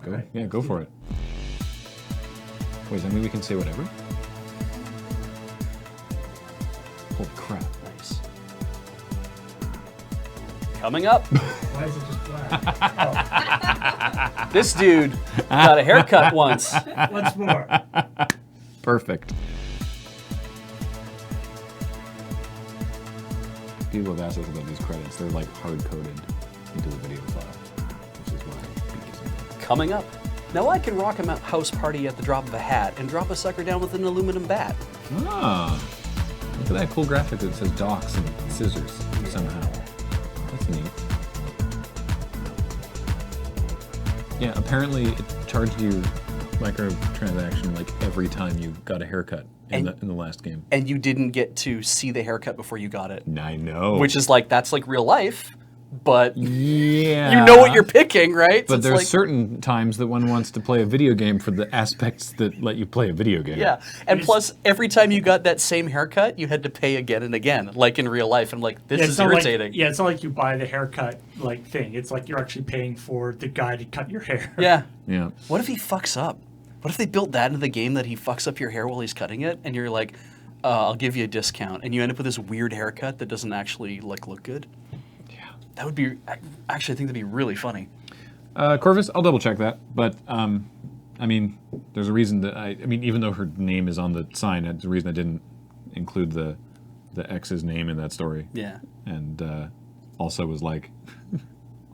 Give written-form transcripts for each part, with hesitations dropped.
Go. Right. Yeah, go for it. Wait, does that mean we can say whatever? Holy crap. Nice. Coming up, Why is it just black? this dude got a haircut once. Oh, what's more? Perfect. People have asked us about these credits. They're like hard-coded into the video file, which is why Beak is in there. Coming up. Now I can rock a house party at the drop of a hat and drop a sucker down with an aluminum bat. Ah, look at that cool graphic that says docks and scissors somehow. That's neat. Yeah, apparently it charged you microtransaction like every time you got a haircut in the last game. And you didn't get to see the haircut before you got it. I know. Which is like, that's like real life, but yeah, you know what you're picking, right? But So it's there's like, certain times that one wants to play a video game for the aspects that let you play a video game. yeah. And plus, every time you got that same haircut, you had to pay again and again, like in real life. I'm like, this is irritating. It's not like you buy the haircut like thing. It's like you're actually paying for the guy to cut your hair. Yeah. Yeah. What if he fucks up? What if they built that into the game that he fucks up your hair while he's cutting it, and you're like, I'll give you a discount, and you end up with this weird haircut that doesn't actually like look good? Yeah. That would be, actually, I think that'd be really funny. Corvus, I'll double check that. But, I mean, there's a reason that I mean, even though her name is on the sign, there's a reason I didn't include the ex's name in that story. Yeah. And also was like,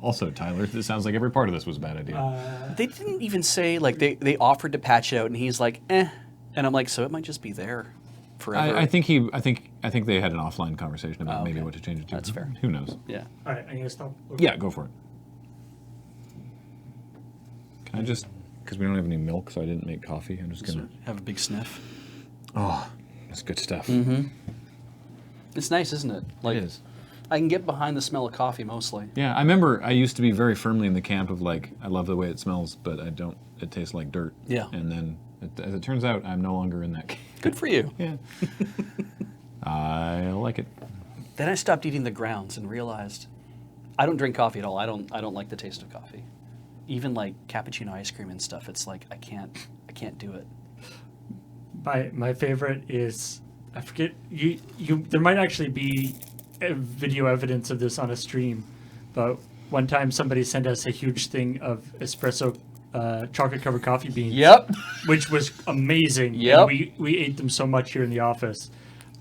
also, Tyler, this sounds like every part of this was a bad idea. They didn't even say, like, they offered to patch it out, and he's like, eh. And I'm like, so it might just be there forever. I think they had an offline conversation about maybe what to change it to. That's fair. Who knows? Yeah. All right, I'm gonna stop. Yeah, go for it. Can I just, because we don't have any milk, so I didn't make coffee. I'm just gonna Have a big sniff. Oh, that's good stuff. Mm-hmm. It's nice, isn't it? Like, It is. I can get behind the smell of coffee mostly. Yeah, I remember I used to be very firmly in the camp of like, I love the way it smells, but I don't. It tastes like dirt. Yeah. And then, as it turns out, I'm no longer in that camp. Good for you. Yeah. I like it. Then I stopped eating the grounds and realized I don't drink coffee at all. I don't like the taste of coffee. Even like cappuccino ice cream and stuff. It's like I can't do it. My favorite is, I forget, you there might actually be video evidence of this on a stream, but one time somebody sent us a huge thing of espresso chocolate covered coffee beans. Yep. Which was amazing. Yep. And we ate them so much here in the office.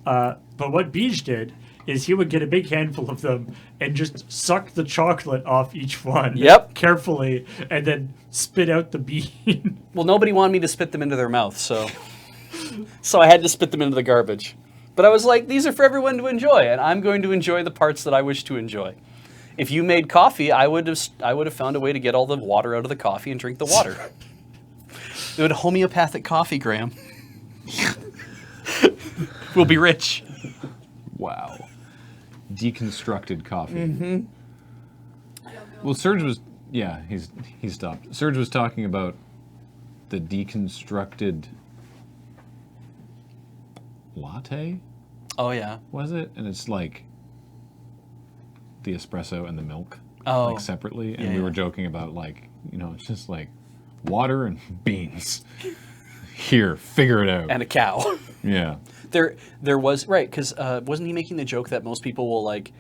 But what Beej did is he would get a big handful of them and just suck the chocolate off each one. Yep. Carefully, and then spit out the bean. Well, nobody wanted me to spit them into their mouth, so I had to spit them into the garbage. But I was like, these are for everyone to enjoy, and I'm going to enjoy the parts that I wish to enjoy. If you made coffee, I would have found a way to get all the water out of the coffee and drink the water. It would homeopathic coffee, Graham. We'll be rich. Wow. Deconstructed coffee. Mm-hmm. Well, Serge was, yeah, he stopped. Serge was talking about the deconstructed latte, Oh, yeah. was it? And it's like the espresso and the milk, Oh. like separately. And Yeah, we were yeah. joking about like, it's just like water and beans. Here, figure it out. And a cow. Yeah. There was, right, because wasn't he making the joke that most people will, like,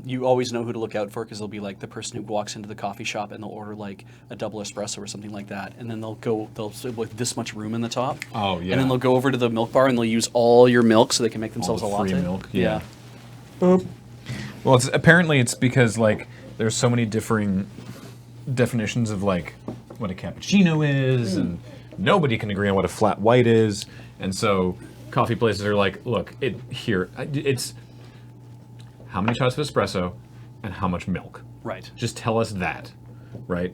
you always know who to look out for because they'll be, like, the person who walks into the coffee shop and they'll order, like, a double espresso or something like that. And then they'll have, like, this much room in the top. Oh, yeah. And then they'll go over to the milk bar and they'll use all your milk so they can make themselves All a the latte. free milk, yeah. Boop. Well, apparently it's because like there's so many differing definitions of like what a cappuccino is, and nobody can agree on what a flat white is, and so coffee places are like, look, it's how many shots of espresso and how much milk. Right. Just tell us that, right?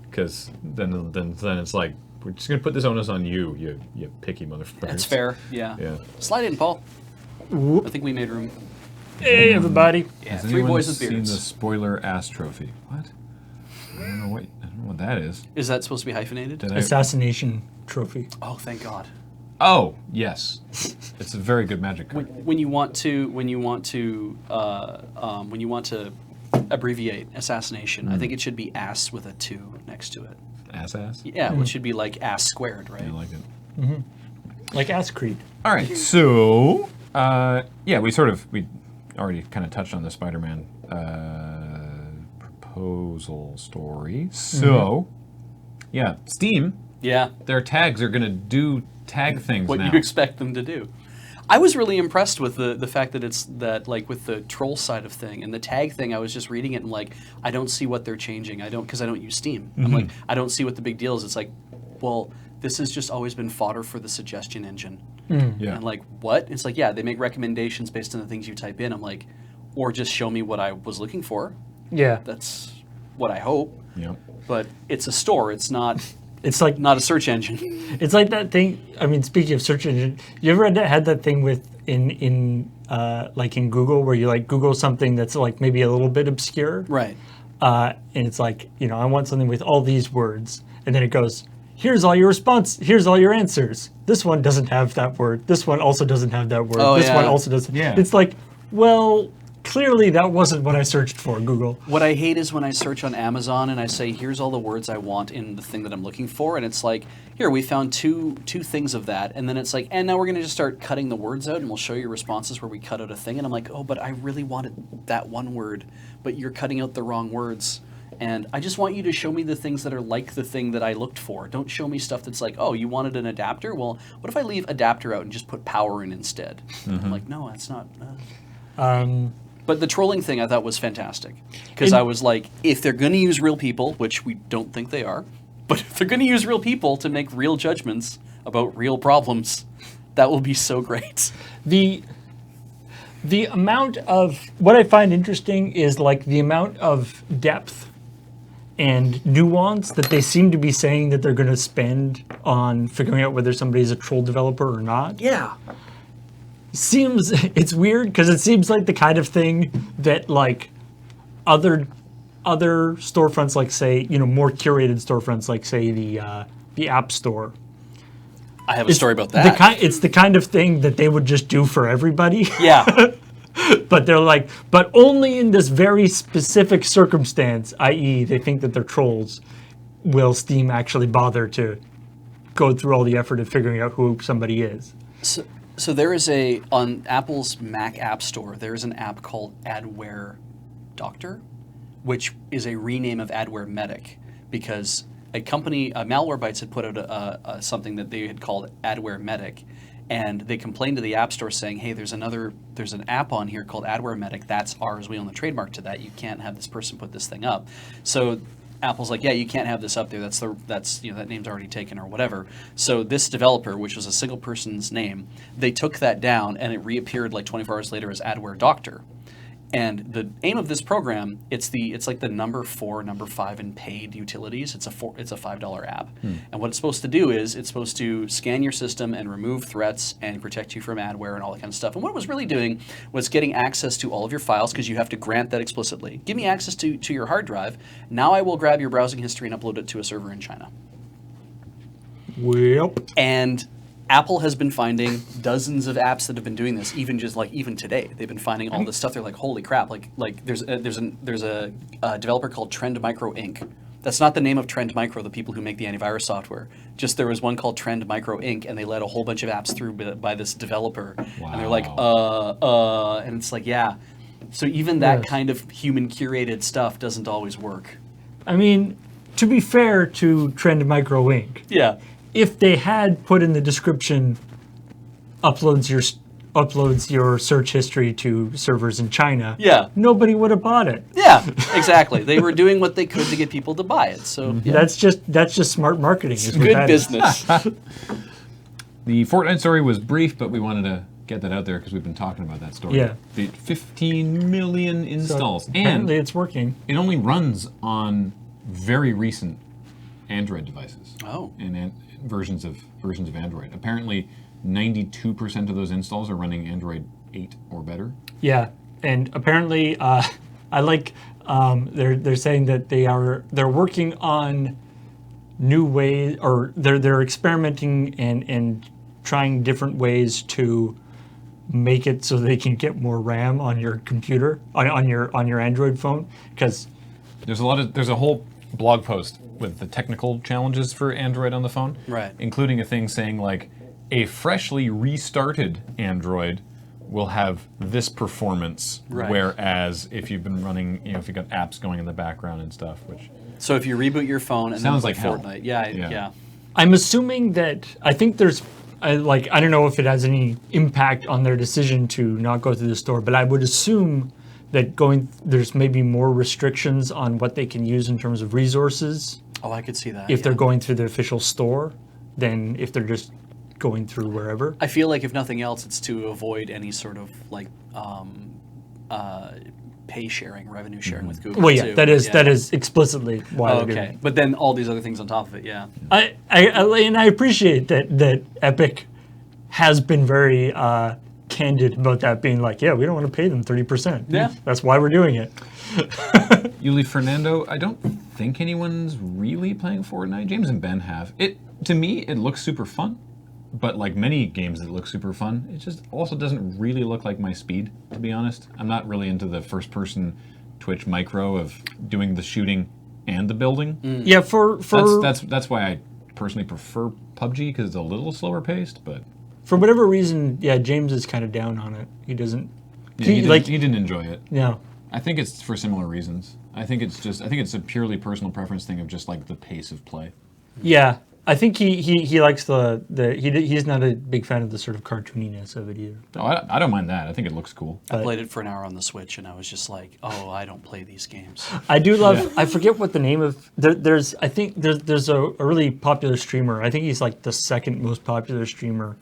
Because then it's like we're just gonna put this onus on you, you picky motherfucker. That's fair, yeah. Yeah. Slide in, Paul. Whoop. I think we made room. Hey, everybody. Yeah, Has 3 anyone boys with seen beards. the spoiler ass trophy? What? I don't know what that is. Is that supposed to be hyphenated? Did I? Assassination trophy. Oh, thank God. Oh, yes. It's a very good magic card. When you want to abbreviate assassination, I think it should be ass with a 2 next to it. Ass. Yeah, which should be like ass squared, right? I like it. Like Ass Creed. All right, so yeah, we already kind of touched on the Spider-Man proposal story. So yeah, Steam, Yeah. their tags are gonna do tag things What now. you expect them to do. I was really impressed with the fact that it's that, like, with the troll side of thing and the tag thing. I was just reading it and like, I don't see what they're changing. Because I don't use Steam. I'm like, I don't see what the big deal is. It's like, well, this has just always been fodder for the suggestion engine. Yeah. And like, what? It's like, yeah, they make recommendations based on the things you type in. I'm like, or just show me what I was looking for. Yeah. That's what I hope. Yeah. But it's a store. It's not It's like not a search engine. It's like that thing. I mean, speaking of search engine, you ever had that thing with in Google where you like Google something that's like maybe a little bit obscure, Right. and it's like, I want something with all these words, and then it goes, here's all your here's all your answers. This one doesn't have that word. This one also doesn't have that word. Oh, this yeah. one also doesn't. Yeah. It's like, well, clearly that wasn't what I searched for, Google. What I hate is when I search on Amazon and I say, here's all the words I want in the thing that I'm looking for, and it's like, here, we found two things of that, and then it's like, and now we're going to just start cutting the words out, and we'll show you responses where we cut out a thing, and I'm like, oh, but I really wanted that one word, but you're cutting out the wrong words, and I just want you to show me the things that are like the thing that I looked for. Don't show me stuff that's like, oh, you wanted an adapter? Well, what if I leave adapter out and just put power in instead? I'm like, no, that's not... But the trolling thing I thought was fantastic, because I was like, if they're going to use real people, which we don't think they are, but if they're going to use real people to make real judgments about real problems, that will be so great. The amount of what I find interesting is like the amount of depth and nuance that they seem to be saying that they're going to spend on figuring out whether somebody's a troll developer or not. Yeah. It's weird because it seems like the kind of thing that like other storefronts, like say, more curated storefronts, like say the App Store. I have a story about that. It's the kind of thing that they would just do for everybody. Yeah. But they're like, but only in this very specific circumstance, i.e. they think that they're trolls, will Steam actually bother to go through all the effort of figuring out who somebody is. So there is on Apple's Mac App Store, there is an app called Adware Doctor, which is a rename of Adware Medic, because a company, Malwarebytes, had put out something that they had called Adware Medic, and they complained to the App Store saying, hey, there's an app on here called Adware Medic, that's ours, we own the trademark to that, you can't have this person put this thing up. So Apple's like, yeah, you can't have this up there. That's that name's already taken or whatever. So this developer, which was a single person's name, they took that down and it reappeared like 24 hours later as Adware Doctor. And the aim of this program, it's like the number 4, number 5 in paid utilities. It's a $5 app. And what it's supposed to do is it's supposed to scan your system and remove threats and protect you from adware and all that kind of stuff. And what it was really doing was getting access to all of your files, because you have to grant that explicitly. Give me access to your hard drive. Now I will grab your browsing history and upload it to a server in China. Yep. And Apple has been finding dozens of apps that have been doing this, even today. They've been finding all this stuff. They're like, holy crap! Like there's a developer called Trend Micro Inc. That's not the name of Trend Micro, the people who make the antivirus software. Just there was one called Trend Micro Inc. and they let a whole bunch of apps through by this developer. Wow. And they're like, and it's like, yeah. So even that kind of human curated stuff doesn't always work. I mean, to be fair to Trend Micro Inc., Yeah. if they had put in the description, uploads your search history to servers in China, Yeah. nobody would have bought it. Yeah, exactly. They were doing what they could to get people to buy it. So yeah. That's just smart marketing. Is what Good that is. business. The Fortnite story was brief, but we wanted to get that out there because we've been talking about that story. Yeah. The 15 million So installs. And apparently it's working. it only runs on very recent Android devices. Oh. And versions of Android. Apparently 92% of those installs are running Android 8 or better. Yeah, and apparently, I like they're saying that they're working on new ways, or they're experimenting and trying different ways to make it so they can get more RAM on your computer, on your Android phone, because There's a whole blog post with the technical challenges for Android on the phone, Right. including a thing saying like a freshly restarted Android will have this performance, Right. whereas if you've been running, if you've got apps going in the background and stuff, which So if you reboot your phone and Sounds then like play hell. Fortnite, Yeah. yeah. I'm assuming that I think there's I don't know if it has any impact on their decision to not go through the store, but I would assume that there's maybe more restrictions on what they can use in terms of resources Oh, I could see that. if yeah. they're going through the official store than if they're just going through wherever. I feel like if nothing else, it's to avoid any sort of like pay sharing, revenue sharing with Google. Well, yeah, too. that is explicitly why Oh, they're doing okay, it. but then all these other things on top of it, yeah. I appreciate that Epic has been very candid about that, being like, yeah, we don't want to pay them 30%. Yeah. That's why we're doing it. Yuli Fernando, I don't think anyone's really playing Fortnite. James and Ben have. To me, it looks super fun, but like many games that look super fun, it just also doesn't really look like my speed, to be honest. I'm not really into the first-person Twitch micro of doing the shooting and the building. Yeah, for That's why I personally prefer PUBG, because it's a little slower paced, but for whatever reason, yeah, James is kind of down on it. He doesn't. yeah, he didn't enjoy it. No. I think it's for similar reasons. I think it's a purely personal preference thing of just like the pace of play. Yeah, I think he likes he's not a big fan of the sort of cartooniness of it either. Oh, I don't mind that. I think it looks cool. I played it for an hour on the Switch, and I was just like, oh, I don't play these games. I do love. I forget what the name of. There's a really popular streamer. I think he's like the second most popular streamer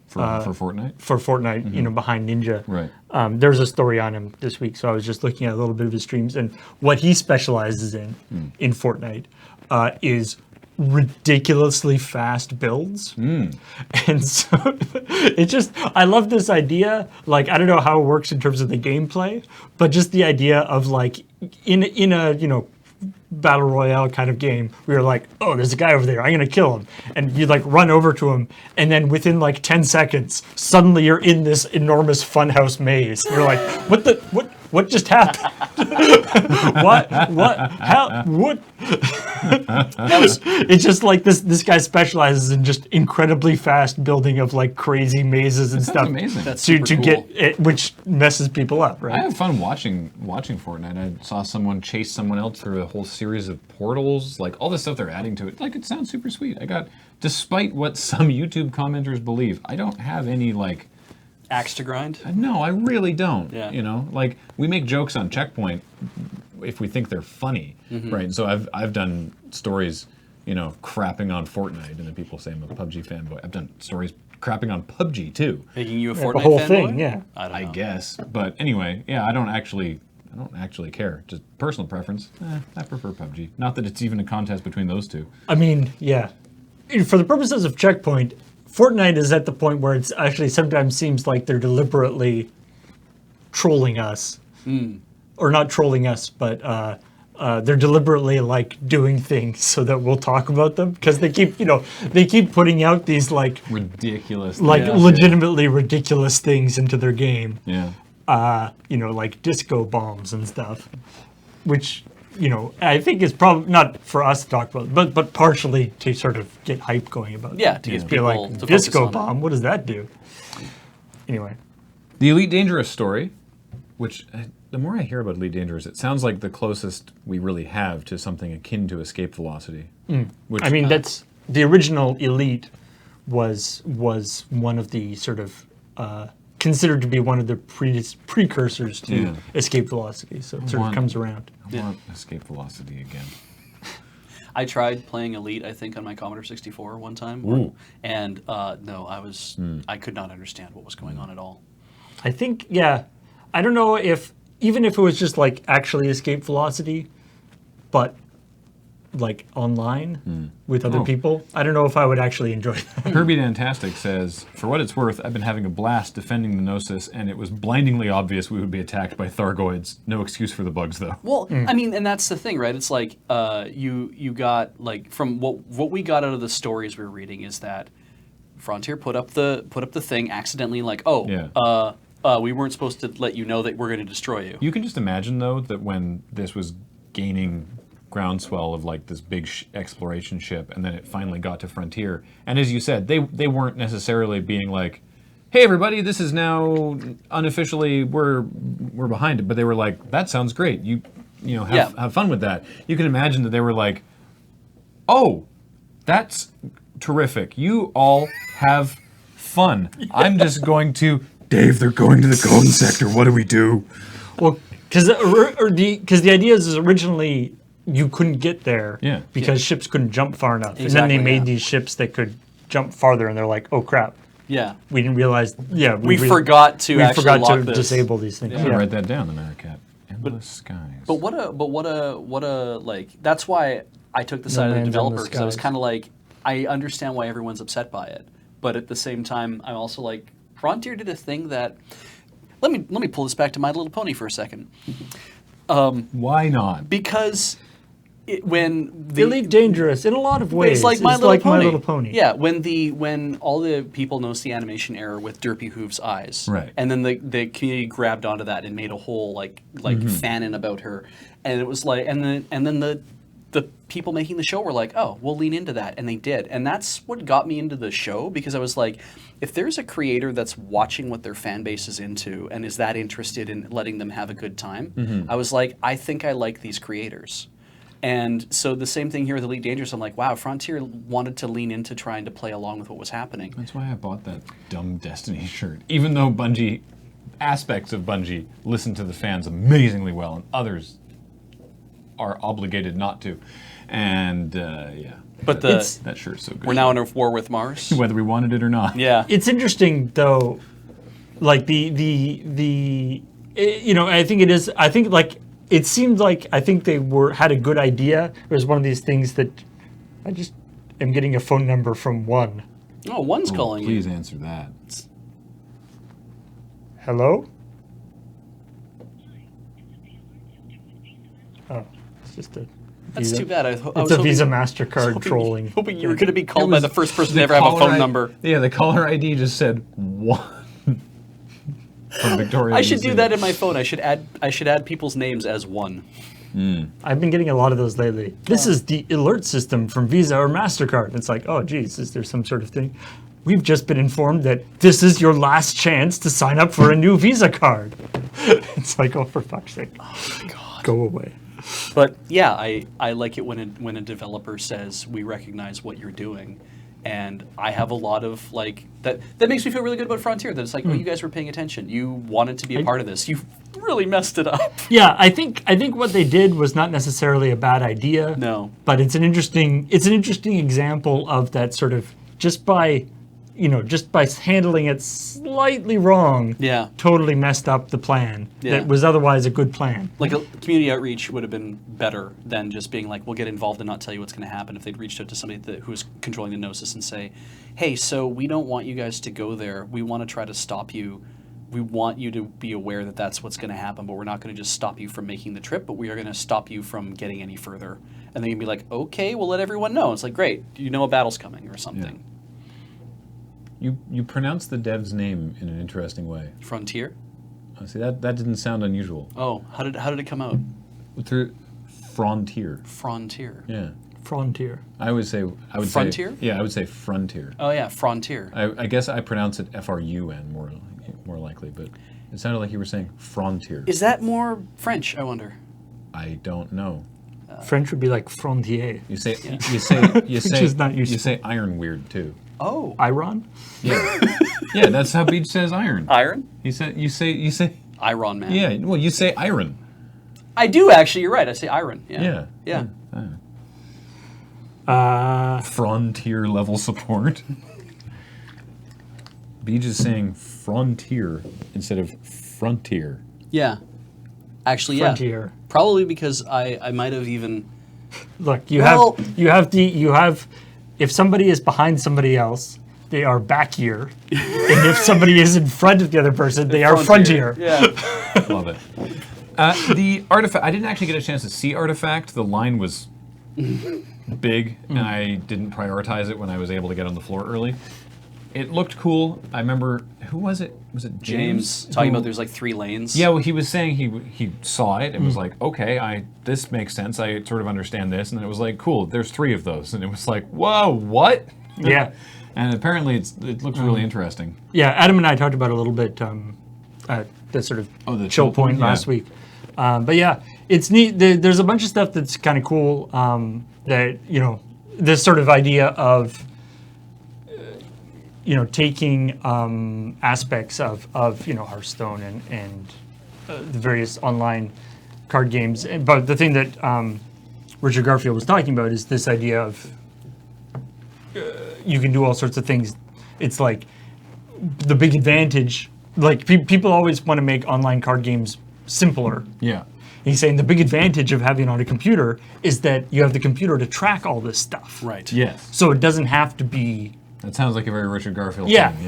For Fortnite? for Fortnite. Behind Ninja. Right. There's a story on him this week, so I was just looking at a little bit of his streams, and what he specializes in Fortnite is ridiculously fast builds. And so I love this idea. Like, I don't know how it works in terms of the gameplay, but just the idea of like in a battle royale kind of game, we were like, oh, there's a guy over there, I'm gonna kill him, and you like run over to him, and then within like 10 seconds suddenly you're in this enormous funhouse maze. You're like, what just happened? what it's just like this guy specializes in just incredibly fast building of like crazy mazes and stuff. Amazing. That's to super get cool. it, which messes people up, right? I have fun watching Fortnite. I saw someone chase someone else through a whole series of portals, like all the stuff they're adding to it. Like, it sounds super sweet. Despite what some YouTube commenters believe, I don't have any like. Axe to grind? No, I really don't. Yeah. Like we make jokes on CheckPoint if we think they're funny, right? So I've done stories, crapping on Fortnite, and then people say I'm a PUBG fanboy. I've done stories crapping on PUBG too, Making you a the Fortnite whole fanboy? thing, yeah. I don't I know. guess. But anyway, yeah, I don't actually care. Just personal preference. I prefer PUBG. Not that it's even a contest between those two. I mean, yeah. For the purposes of CheckPoint, Fortnite is at the point where it's actually sometimes seems like they're deliberately trolling us. Or not trolling us, but they're deliberately like doing things so that we'll talk about them, because they keep putting out these like Ridiculous. legitimately ridiculous things into their game. Yeah. Like disco bombs and stuff, which I think is probably not for us to talk about, but partially to sort of get hype going about. Yeah, to get Be people like, to disco focus on bomb. What does that do? Anyway, The Elite Dangerous story, which the more I hear about Elite Dangerous, it sounds like the closest we really have to something akin to escape velocity. Which, I mean that's the original Elite was one of the sort of considered to be one of the precursors to Yeah. escape velocity. So it sort of comes around. I want escape velocity again. I tried playing Elite, I think, on my Commodore 64 one time. Ooh. And no, I could not understand what was going on at all. I think, yeah, I don't know even if it was just like actually escape velocity, but like online with other Oh. people, I don't know if I would actually enjoy that. Kirby Dantastic says, for what it's worth, I've been having a blast defending the Gnosis, and it was blindingly obvious we would be attacked by Thargoids. No excuse for the bugs, though. Well, I mean, and that's the thing, right? It's like you got like from what we got out of the stories we were reading is that Frontier put up the thing accidentally, like, we weren't supposed to let you know that we're going to destroy you. You can just imagine, though, that when this was gaining groundswell of like this big exploration ship, and then it finally got to Frontier. And as you said, they weren't necessarily being like, "Hey everybody, this is now unofficially we're behind it," but they were like, "That sounds great. You know have fun with that." You can imagine that they were like, "Oh, that's terrific. You all have fun. I'm just going to Dave. They're going to the Cone sector. What do we do?" Well, because the idea is originally you couldn't get there because ships couldn't jump far enough, and then they made these ships that could jump farther, and they're like, "Oh crap." Yeah. We didn't realize. Yeah, we forgot to disable these things. Yeah. Write that down, the Malacorath. Endless skies. But what a like. That's why I took the side of the developer, because I was kind of like, I understand why everyone's upset by it, but at the same time, I'm also like, Frontier did a thing that. Let me pull this back to My Little Pony for a second. Why not? Because. When the Elite Dangerous in a lot of ways, it's like My Little Pony. Yeah, Yeah, when all the people noticed the animation error with Derpy Hoove's eyes, right? And then the community grabbed onto that and made a whole like fanon about her, and it was like, and then the people making the show were like, "Oh, we'll lean into that," and they did, and that's what got me into the show, because I was like, if there's a creator that's watching what their fan base is into and is that interested in letting them have a good time, I was like, I think I like these creators. And so the same thing here with Elite Dangerous. I'm like, wow, Frontier wanted to lean into trying to play along with what was happening. That's why I bought that dumb Destiny shirt. Even though Bungie, aspects of Bungie, listen to the fans amazingly well, and others are obligated not to. And yeah. But that shirt's so good. We're now in a war with Mars. Whether we wanted it or not. Yeah. It's interesting though, like I think it is. I think like. It seemed like I think they had a good idea. It was one of these things that I just am getting a phone number from one. Oh, one's calling please you. Answer that. Hello? Oh, it's just a. That's Visa. too bad. It's a Visa MasterCard trolling. Hoping you were going to be called by the first person to ever have a phone number. Yeah, the caller ID just said 1. From Victoria. I should do that in my phone. I should add people's names as 1. I've been getting a lot of those lately. This is the alert system from Visa or MasterCard. It's like, oh, geez, is there some sort of thing? We've just been informed that this is your last chance to sign up for a new Visa card. It's like, oh, for fuck's sake. Oh, my God. Go away. But, yeah, I like it when a developer says, we recognize what you're doing. And I have a lot of, like, that makes me feel really good about Frontier, that it's like, oh, you guys were paying attention. You wanted to be a part of this. You really messed it up. Yeah, I think what they did was not necessarily a bad idea. No. But it's an interesting example of that sort of just by handling it slightly wrong, totally messed up the plan that was otherwise a good plan. Like, a community outreach would have been better than just being like, we'll get involved and not tell you what's going to happen. If they'd reached out to somebody who's controlling the Gnosis and say, hey, so we don't want you guys to go there. We want to try to stop you. We want you to be aware that that's what's going to happen, but we're not going to just stop you from making the trip, but we are going to stop you from getting any further. And then you'd be like, okay, we'll let everyone know. It's like, great, you know a battle's coming or something. Yeah. You pronounce the dev's name in an interesting way. Frontier? Oh, see, that didn't sound unusual. Oh, how did it come out? Through Frontier. Frontier. Yeah. Frontier. I would say Frontier? Yeah, I would say Frontier. Oh yeah, Frontier. I guess I pronounce it Frun more likely, but it sounded like you were saying Frontier. Is that more French, I wonder? I don't know. French would be like frontier. You say Which is not useful. You say iron weird too. Oh. Iron? Yeah. Yeah, that's how Beach says iron. Iron? You say Iron Man. Yeah, well you say iron. I do actually, you're right. I say iron. Yeah. Yeah. Yeah. Frontier level support. Beach is saying frontier instead of frontier. Yeah. Actually, Frontier. Probably because I might have even. Look, you have. If somebody is behind somebody else, they are back here, and if somebody is in front of the other person, they are frontier. Yeah. Love it. The artifact. I didn't actually get a chance to see artifact. The line was big, and I didn't prioritize it when I was able to get on the floor early. it looked cool. I remember, who was it? Was it James? Talking Who- about there's like 3 lanes. Yeah, well, he was saying he saw it and was like, okay, this makes sense. I sort of understand this. And then it was like, cool, there's 3 of those. And it was like, whoa, what? Yeah. And apparently it looks really interesting. Yeah, Adam and I talked about it a little bit at the sort of the chill chill point point, last yeah. week. But yeah, it's neat. There's a bunch of stuff that's kind of cool that, this sort of idea of, taking aspects of Hearthstone and the various online card games. But the thing that Richard Garfield was talking about is this idea of you can do all sorts of things. It's like the big advantage, like people always want to make online card games simpler. Yeah. He's saying the big advantage of having it on a computer is that you have the computer to track all this stuff. Right. Yes. So it doesn't have to be. That sounds like a very Richard Garfield Yeah. thing.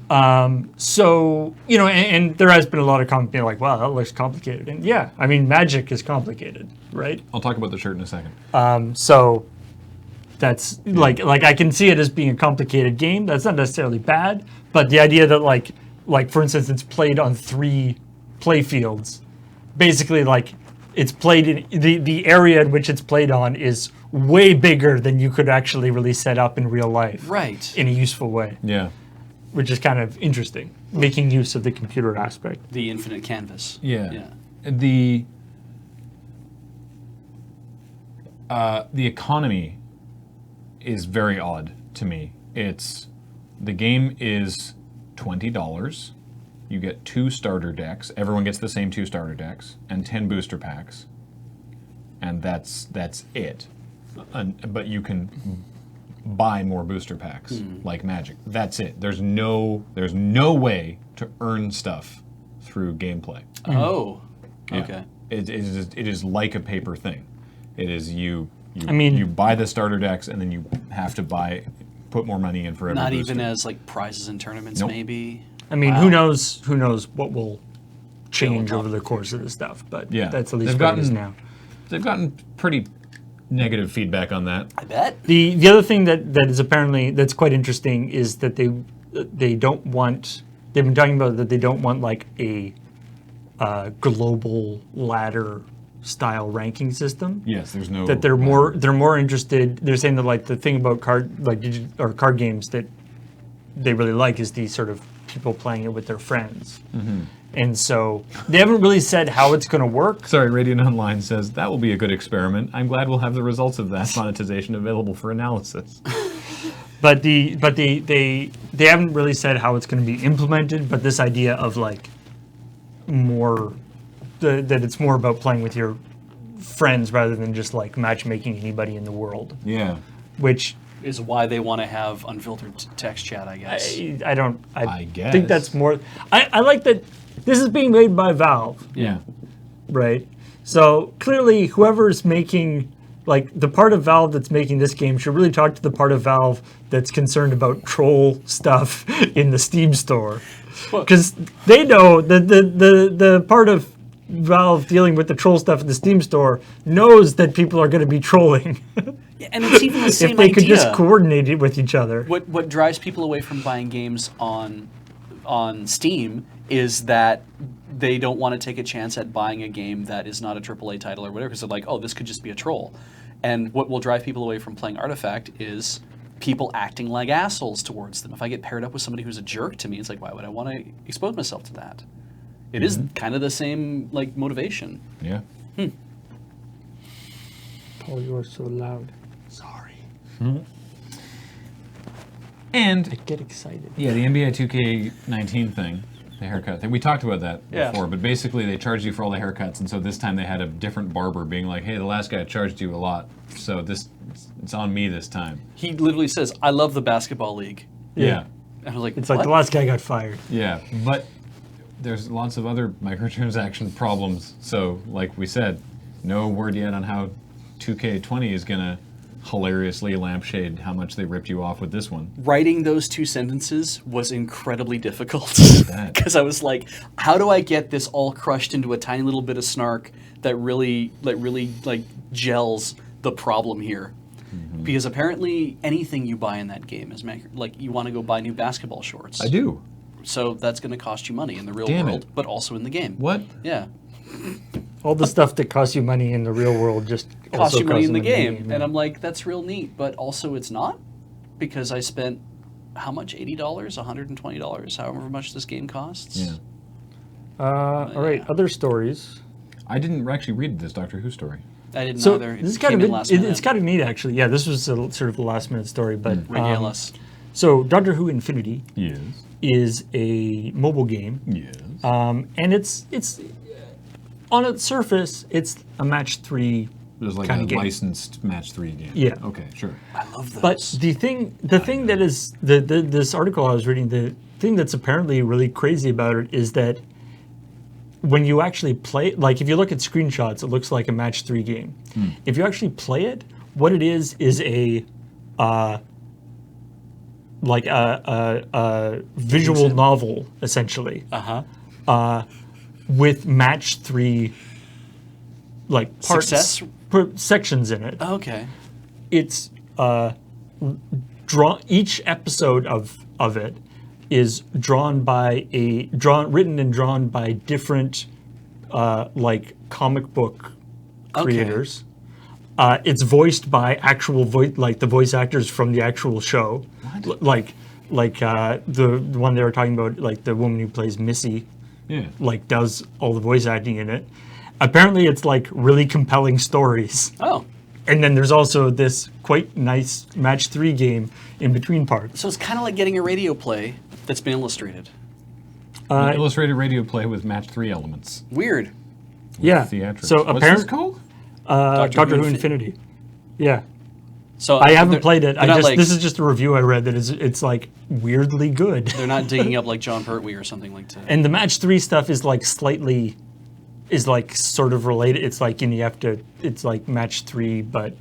Yeah. So, and there has been a lot of comments like, wow, that looks complicated. And yeah, I mean, Magic is complicated, right? I'll talk about the shirt in a second. So that's like I can see it as being a complicated game. That's not necessarily bad, but the idea that like for instance, it's played on 3 play fields, basically like it's played in the area in which it's played on is way bigger than you could actually really set up in real life. Right. In a useful way, Yeah. which is kind of interesting, making use of the computer aspect. The infinite canvas. Yeah. Yeah. The economy is very odd to me. The game is $20. You get 2 starter decks. Everyone gets the same 2 starter decks and 10 booster packs. And that's it. But you can buy more booster packs like Magic. That's it. There's no way to earn stuff through gameplay. Oh. Yeah. Okay. It is like a paper thing. It is you mean- buy the starter decks and then you have to put more money in for every Not booster. even as like prizes and tournaments, Nope. maybe. I mean, Wow. who knows what will change Yeah. over the course of the stuff, but Yeah. that's at least They've what it is gotten- now. They've gotten pretty negative feedback on that. I bet. The other thing that is apparently that's quite interesting is that they don't want, they've been talking about that they don't want like a global ladder style ranking system. Yes, there's no That they're more interested. They're saying that like the thing about card games that they really like is the sort of people playing it with their friends. And so they haven't really said how it's going to work. Sorry, Radiant Online says that will be a good experiment. I'm glad we'll have the results of that monetization available for analysis. But they haven't really said how it's going to be implemented. But this idea of like that it's more about playing with your friends rather than just like matchmaking anybody in the world, Yeah. which Is why they want to have unfiltered text chat, I guess. I guess. think that's more. I like that this is being made by Valve, Yeah. right? So clearly, whoever's making like the part of Valve that's making this game should really talk to the part of Valve that's concerned about troll stuff in the Steam store, because they know that the part of Valve dealing with the troll stuff in the Steam store knows that people are going to be trolling. Yeah, and it's even the same if they could idea. just coordinate it with each other. What drives people away from buying games on Steam is that they don't want to take a chance at buying a game that is not a AAA title or whatever, because they're like, oh, this could just be a troll. And what will drive people away from playing Artifact is people acting like assholes towards them. If I get paired up with somebody who's a jerk to me, it's like, why would I want to expose myself to that? It is kind of the same like motivation. Yeah. Paul, you are so loud. Sorry. And Get excited. yeah, the NBA 2K19 thing, the haircut thing. We talked about that Yeah. before, but basically they charged you for all the haircuts, and so this time they had a different barber being like, "Hey, the last guy charged you a lot, so it's on me this time." He literally says, I love the basketball league. Yeah. And I was like, It's what? like the last guy got fired. Yeah, but there's lots of other microtransaction problems. So, like we said, no word yet on how 2K20 is gonna hilariously lampshade how much they ripped you off with this one. Writing those 2 sentences was incredibly difficult bet. because I was like, how do I get this all crushed into a tiny little bit of snark that really like gels the problem here? Because apparently anything you buy in that game is like you want to go buy new basketball shorts. I do. So that's going to cost you money in the real Damn world, it. but also in the game. What? Yeah. All the stuff that costs you money in the real world just Costs also you money costs in the game. yeah. And I'm like, that's real neat, but also it's not, because I spent how much? $80, $120, however much this game costs. Yeah. All right, other stories. I didn't actually read this Doctor Who story. I didn't So either. this is It kind came of in last minute. it's kind of neat actually. Yeah, this was sort of a last minute story, but Regale us. Um, so Doctor Who Infinity Yes. is a mobile game, Yes. and it's on its surface it's a match 3 There's like kind a of game. licensed match 3 game. Yeah. Okay, sure. I love those. But the thing that is this article I was reading, the thing that's apparently really crazy about it is that when you actually play, like if you look at screenshots, it looks like a match 3 game. If you actually play it, what it is a like a visual novel essentially with match 3 like parts Success? sections in it. Okay. It's each episode of it is written and drawn by different like comic book creators. It's voiced by actual like the voice actors from the actual show. Like the one they were talking about, like the woman who plays Missy, Yeah. like does all the voice acting in it. Apparently it's like really compelling stories. Oh. And then there's also this quite nice match 3 game in between parts. So it's kind of like getting a radio play that's been illustrated. An illustrated radio play with match 3 elements. Weird. Yeah. Theatrics. So What's this apparently called? Doctor Who Infinity. Yeah. So I haven't they're- played it. they're not like, This is just a review I read that it's like weirdly good. they're not digging up like John Pertwee or something like that. And the match 3 stuff is like sort of related. It's like you have to. It's like match 3, but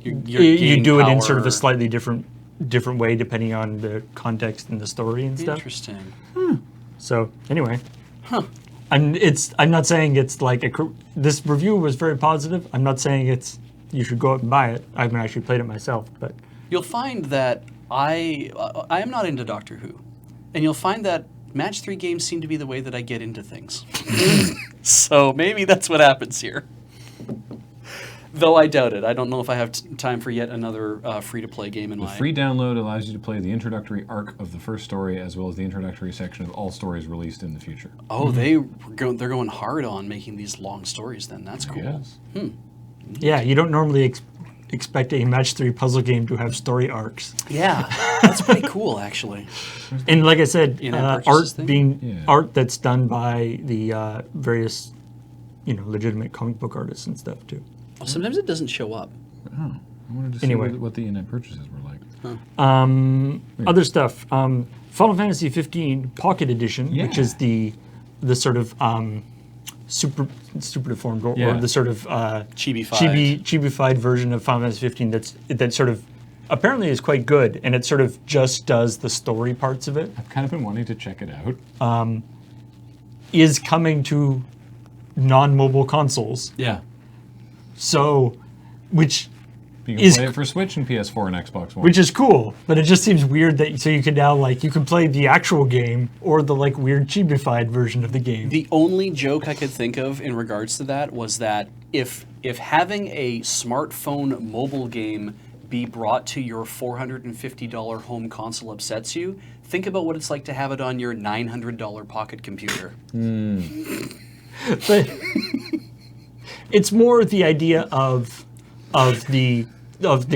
You're you gaining do it in sort of power. a slightly different way depending on the context and the story and stuff. Interesting. So anyway, I'm not saying it's like this review was very positive. I'm not saying you should go out and buy it. I haven't actually played it myself, but You'll find that I am not into Doctor Who, and you'll find that match 3 games seem to be the way that I get into things. So maybe that's what happens here. Though I doubt it. I don't know if I have time for yet another free-to-play game in The my... free download allows you to play the introductory arc of the first story as well as the introductory section of all stories released in the future. Oh, they're going hard on making these long stories then. That's cool. Yes. yeah, you don't normally expect a match 3 puzzle game to have story arcs. Yeah, that's pretty cool, actually. And like I said, In-app art purchases thing? art that's done by the various, legitimate comic book artists and stuff too. Well, sometimes it doesn't show up. I wanted to see Anyway. what the in-app purchases were like. Other stuff, Final Fantasy 15 Pocket Edition, which Yeah. is the sort of super deformed or Yeah. the sort of chibi-fied version of Final Fantasy 15 that sort of apparently is quite good, and it sort of just does the story parts of it. I've kind of been wanting to check it out. Is coming to non-mobile consoles. Yeah. So, which You can play it for Switch and PS4 and Xbox One. which is cool, but it just seems weird that you can now you can play the actual game or the weird chibified version of the game. The only joke I could think of in regards to that was that if having a smartphone mobile game be brought to your $450 home console upsets you, think about what it's like to have it on your $900 pocket computer. But it's more the idea of the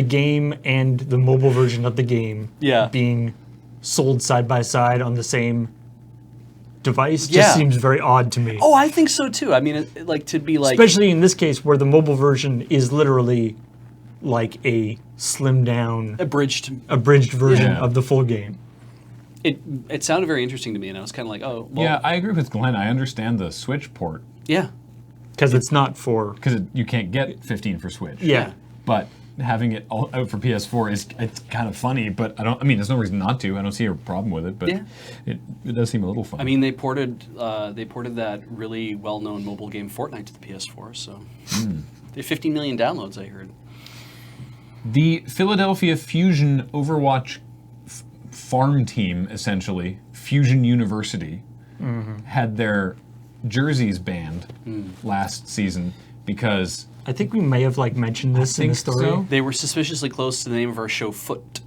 game and the mobile version of the game being sold side by side on the same device just seems very odd to me. Oh, I think so too. I mean, to be like... Especially in this case where the mobile version is literally like a slimmed down, abridged version Yeah. of the full game. It sounded very interesting to me, and I was kind of like, oh, well, Yeah, I agree with Glenn. I understand the Switch port yeah. Because it's not for... because you can't get 15 for Switch. Yeah. But having it all out for PS4 it's kind of funny, but there's no reason not to. I don't see a problem with it, but Yeah. it does seem a little funny. I mean, they ported that really well-known mobile game Fortnite to the PS4, so they have 15 million downloads, I heard. The Philadelphia Fusion Overwatch farm team, essentially, Fusion University, had their jerseys banned last season because... I think we may have mentioned this in the story. So. They were suspiciously close to the name of our show, Foot.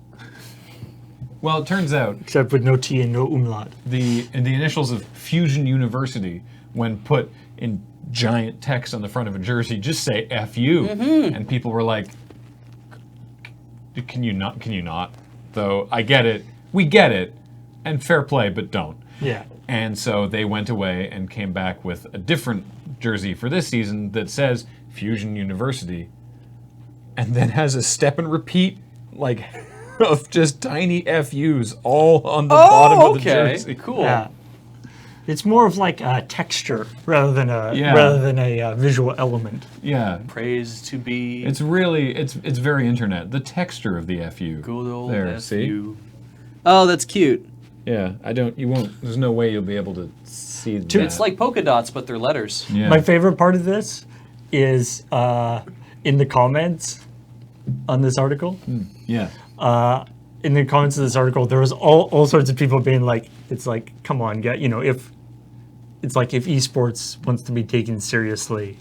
Well, it turns out Except with no T and no umlaut. the initials of Fusion University, when put in giant text on the front of a jersey, just say FU. And people were like, can you not? Though I get it. We get it. And fair play, but don't. Yeah. And so they went away and came back with a different jersey for this season that says Fusion University, and then has a step and repeat of just tiny FUs all on the bottom of the jersey. Cool. Yeah. It's more of a texture rather than a visual element. Yeah. Praise to be. It's really it's very internet. The texture of the FU. Good old there, FU. see? Oh, that's cute. Yeah, there's no way you'll be able to see that. It's like polka dots, but they're letters. Yeah. My favorite part of this is in the comments on this article. Yeah. In the comments of this article, there was all sorts of people being like, it's like, come on, if esports wants to be taken seriously,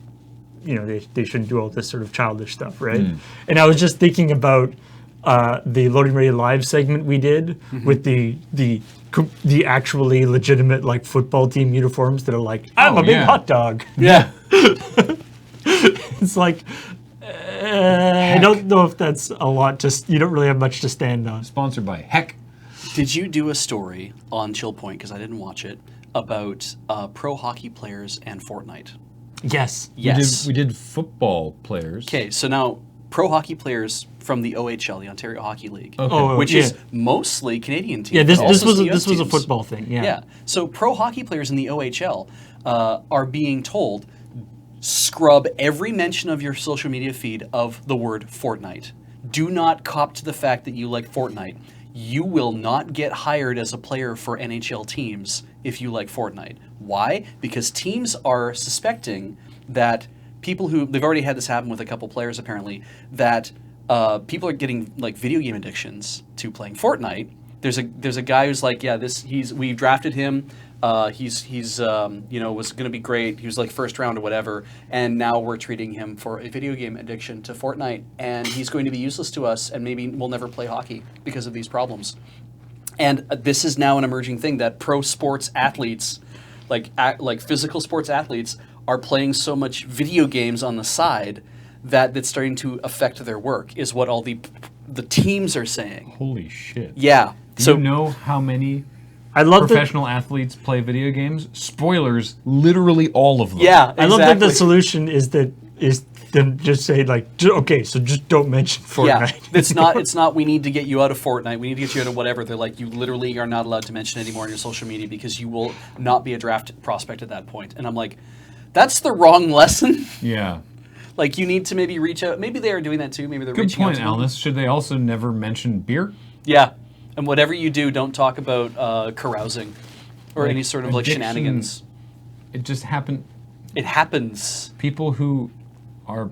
they shouldn't do all this sort of childish stuff, right? And I was just thinking about the Loading Ready Live segment we did with the actually legitimate football team uniforms that are I'm a big hot dog. Yeah. It's I don't know if that's a lot. You don't really have much to stand on. Sponsored by Heck. Did you do a story on CheckPoint, because I didn't watch it, about pro hockey players and Fortnite? Yes. Yes. We did football players. Okay, so now pro hockey players from the OHL, the Ontario Hockey League, Okay. which yeah. is mostly Canadian teams. Yeah, this but also was CUS a teams. football thing. Yeah. Yeah. So pro hockey players in the OHL are being told, scrub every mention of your social media feed of the word Fortnite. Do not cop to the fact that you like Fortnite. You will not get hired as a player for NHL teams if you like Fortnite. Why? Because teams are suspecting that they've already had this happen with a couple players apparently, that people are getting video game addictions to playing Fortnite. There's a guy who's we drafted him. He's was going to be great. He was first round or whatever, and now we're treating him for a video game addiction to Fortnite, and he's going to be useless to us, and maybe we'll never play hockey because of these problems. And this is now an emerging thing that pro sports athletes, like physical sports athletes, are playing so much video games on the side that it's starting to affect their work. Is what all the teams are saying. Holy shit. Yeah. Do you know how many I love professional athletes play video games? Spoilers, literally all of them. Yeah, exactly. I love that the solution is them just say okay, so just don't mention Fortnite. Yeah, it's not we need to get you out of Fortnite, we need to get you out of whatever. They're you literally are not allowed to mention anymore on your social media because you will not be a draft prospect at that point. And I'm that's the wrong lesson. Yeah. You need to maybe reach out. Maybe they are doing that too. Maybe they're Good reaching point, out to them. Alice. Should they also never mention beer? Yeah. And whatever you do, don't talk about carousing or any sort of addiction, shenanigans. It just happened. It happens. People who have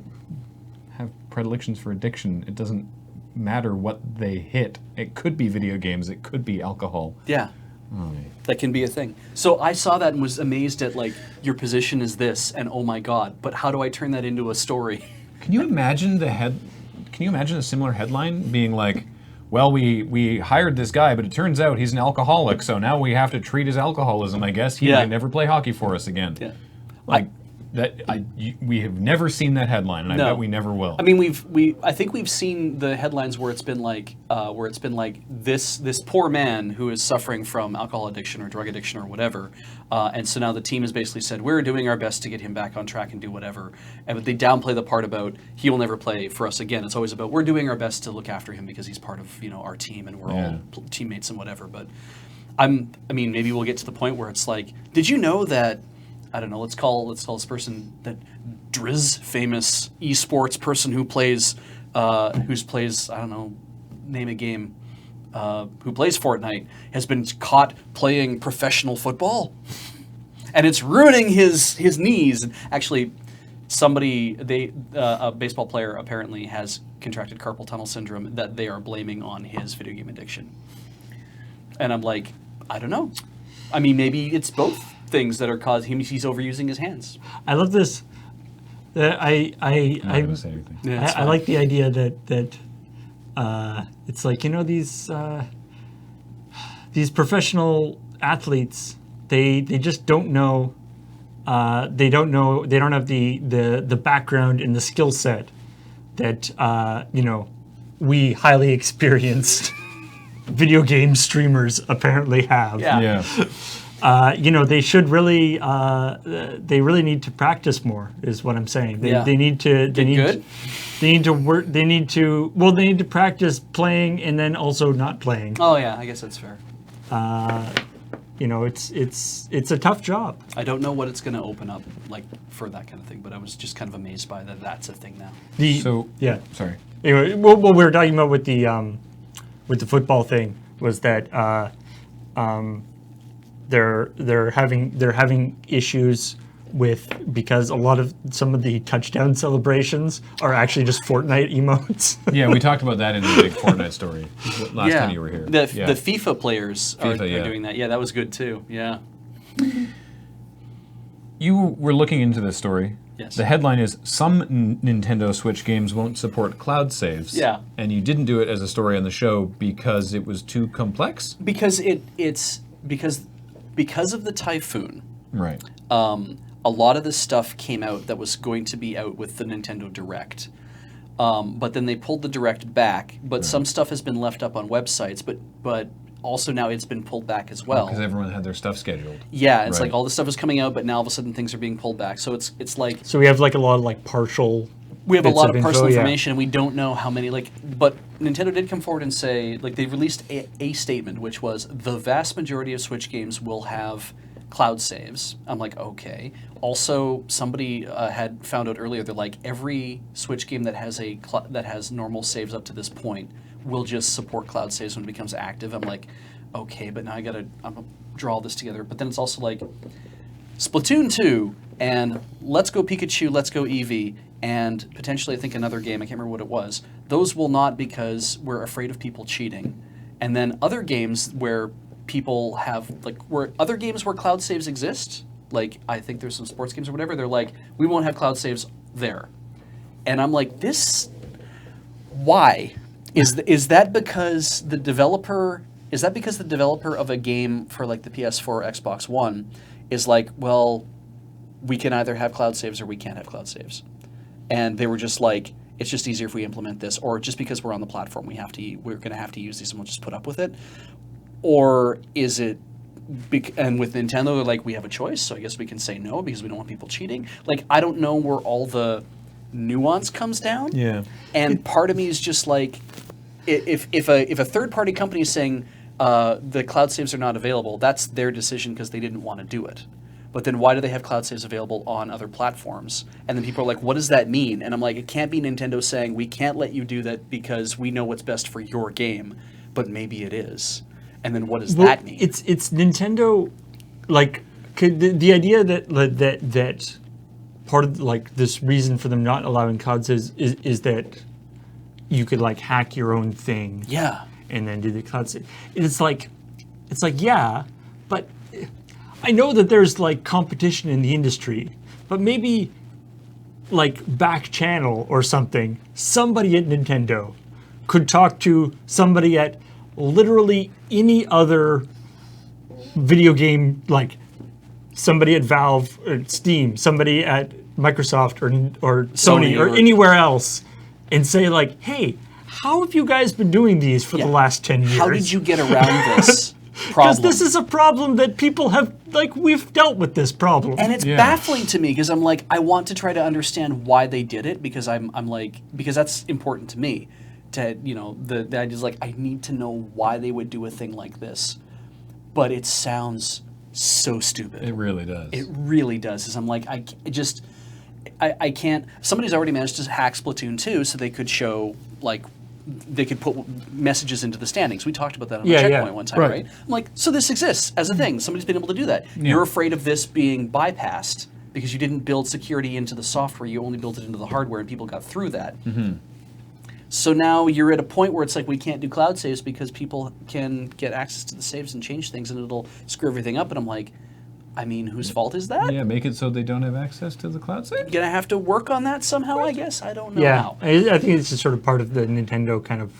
predilections for addiction, it doesn't matter what they hit. It could be video games. It could be alcohol. Yeah. Oh, That can be a thing. So I saw that and was amazed at your position is this, and oh my god, but how do I turn that into a story? Can you imagine a similar headline being well, we hired this guy, but it turns out he's an alcoholic, so now we have to treat his alcoholism. I guess he might never play hockey for us again. Yeah. We have never seen that headline, and I bet we never will. I mean, I think we've seen the headlines where it's been this poor man who is suffering from alcohol addiction or drug addiction or whatever, and so now the team has basically said we're doing our best to get him back on track and do whatever, but they downplay the part about he will never play for us again. It's always about we're doing our best to look after him because he's part of our team and we're all teammates and whatever. But maybe we'll get to the point where it's did you know that? I don't know. Let's call this person that Driz, famous esports person who plays I don't know, name a game, who plays Fortnite, has been caught playing professional football, and it's ruining his knees. Actually, a baseball player apparently has contracted carpal tunnel syndrome that they are blaming on his video game addiction. And I'm like, I don't know. I mean, maybe it's both things that are causing him. He's overusing his hands. I love this. I'm not gonna say anything. Yeah, it's I fine. like the idea that it's like, these professional athletes, they just don't know. They don't have the background and the skill set that we highly experienced video game streamers apparently have. Yeah. They should really they really need to practice more is what I'm saying. They need to work. They need to practice playing and then also not playing. Oh yeah, I guess that's fair. It's a tough job. I don't know what it's going to open up like for that kind of thing, but I was just kind of amazed by that. That's a thing now. Sorry. Anyway, what we were talking about with the football thing was that they're having issues because a lot of some of the touchdown celebrations are actually just Fortnite emotes. Yeah, we talked about that in the big Fortnite story last time you were here. The FIFA players are yeah. doing that. Yeah, that was good too. Yeah. You were looking into this story. Yes. The headline is some Nintendo Switch games won't support cloud saves. Yeah. And you didn't do it as a story on the show because it was too complex? Because because of the typhoon. Right. A lot of this stuff came out that was going to be out with the Nintendo Direct. But then they pulled the Direct back, but some stuff has been left up on websites, but also now it's been pulled back as well. Because everyone had their stuff scheduled. Yeah, it's Right. like all this stuff is coming out, but now all of a sudden things are being pulled back. So it's like So we have like a lot of like partial. we have a bits lot of personal info, yeah. information, and we don't know how many. But Nintendo did come forward and say, they released a statement, which was the vast majority of Switch games will have cloud saves. I'm like, okay. Also, somebody had found out earlier that like every Switch game that has that has normal saves up to this point will just support cloud saves when it becomes active. I'm like, okay, but now I'm gonna draw all this together. But then it's also like Splatoon 2 and Let's Go Pikachu, Let's Go Eevee, and potentially I think another game, I can't remember what it was. Those will not because we're afraid of people cheating. And then other games where people have where cloud saves exist, like I think there's some sports games or whatever, they're like, we won't have cloud saves there. And I'm like, why? Is that because the developer of a game for like the PS4 or Xbox One is like, well, we can either have cloud saves or we can't have cloud saves. And they were just like, it's just easier if we implement this, or just because we're on the platform we're going to have to use these and we'll just put up with it. Or is it, and with Nintendo, they're like, we have a choice, so I guess we can say no because we don't want people cheating. Like, I don't know where all the nuance comes down. Yeah. And part of me is just like, if a third-party company is saying the cloud saves are not available, that's their decision because they didn't want to do it. But then why do they have cloud saves available on other platforms? And then people are like, what does that mean? And I'm like, it can't be Nintendo saying, we can't let you do that because we know what's best for your game, but maybe it is. And then what does that mean? It's Nintendo, like the idea that part of like this reason for them not allowing cloud saves is that you could like hack your own thing. Yeah. And then do the cloud save. It's like yeah, but I know that there's like competition in the industry, but maybe like back channel or something, somebody at Nintendo could talk to somebody at literally any other video game, like somebody at Valve or Steam, somebody at Microsoft or Sony or anywhere else, and say like, hey, how have you guys been doing these for the last 10 years? How did you get around this problem? Because this is a problem that people have, like, we've dealt with this problem. And it's baffling to me because I'm like, I want to try to understand why they did it because I'm like, because that's important to me. To, the idea is like, I need to know why they would do a thing like this. But it sounds so stupid. It really does. It really does. Because I'm like, I can't. Somebody's already managed to hack Splatoon 2 so they could show, like, they could put messages into the standings. We talked about that on the CheckPoint one time, right? I'm like, so this exists as a thing. Somebody's been able to do that. Yeah. You're afraid of this being bypassed because you didn't build security into the software, you only built it into the hardware, and people got through that. So now you're at a point where it's like we can't do cloud saves because people can get access to the saves and change things, and it'll screw everything up. And I'm like, I mean, whose fault is that? Yeah, make it so they don't have access to the cloud save. Gonna have to work on that somehow, I guess. I don't know Yeah, how. I think it's just sort of part of the Nintendo kind of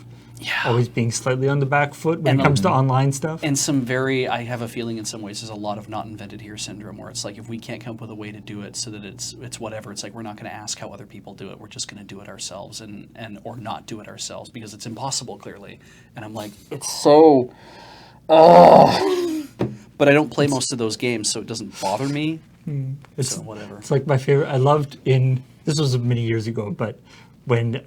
always being slightly on the back foot when And it comes to online stuff. And I have a feeling in some ways there's a lot of not invented here syndrome where it's like if we can't come up with a way to do it so that it's whatever, it's like we're not going to ask how other people do it. We're just going to do it ourselves and or not do it ourselves because it's impossible clearly. And I'm like, it's so but I don't play most of those games, so it doesn't bother me. It's, So whatever. It's like my favorite. I loved this was many years ago, but when